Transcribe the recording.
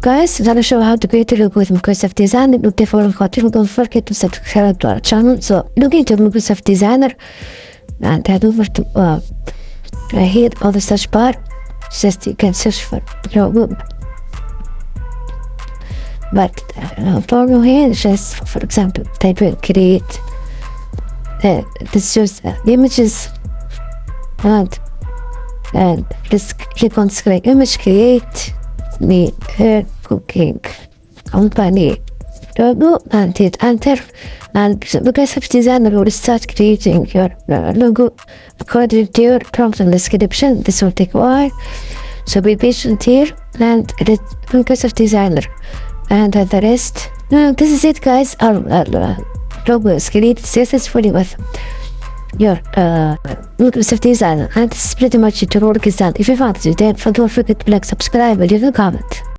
guys, I'm gonna show how to create a logo with Microsoft Designer. Before we continue, don't forget to subscribe to our channel. So log into Microsoft Designer and head over to here on the search bar. Just you can search for logo. But for here, just for example, type in create. This shows the images and just click on screen image, create the hair cooking company logo and hit enter. And Microsoft Designer will start creating your logo according to your prompt and description. This will take a while, so be patient here and let Microsoft Designer and the rest. This is it, guys. Our logo is created successfully with your Microsoft Designer, and this is pretty much it. Your work is done. If you found it, then don't forget to like, subscribe, and leave a comment.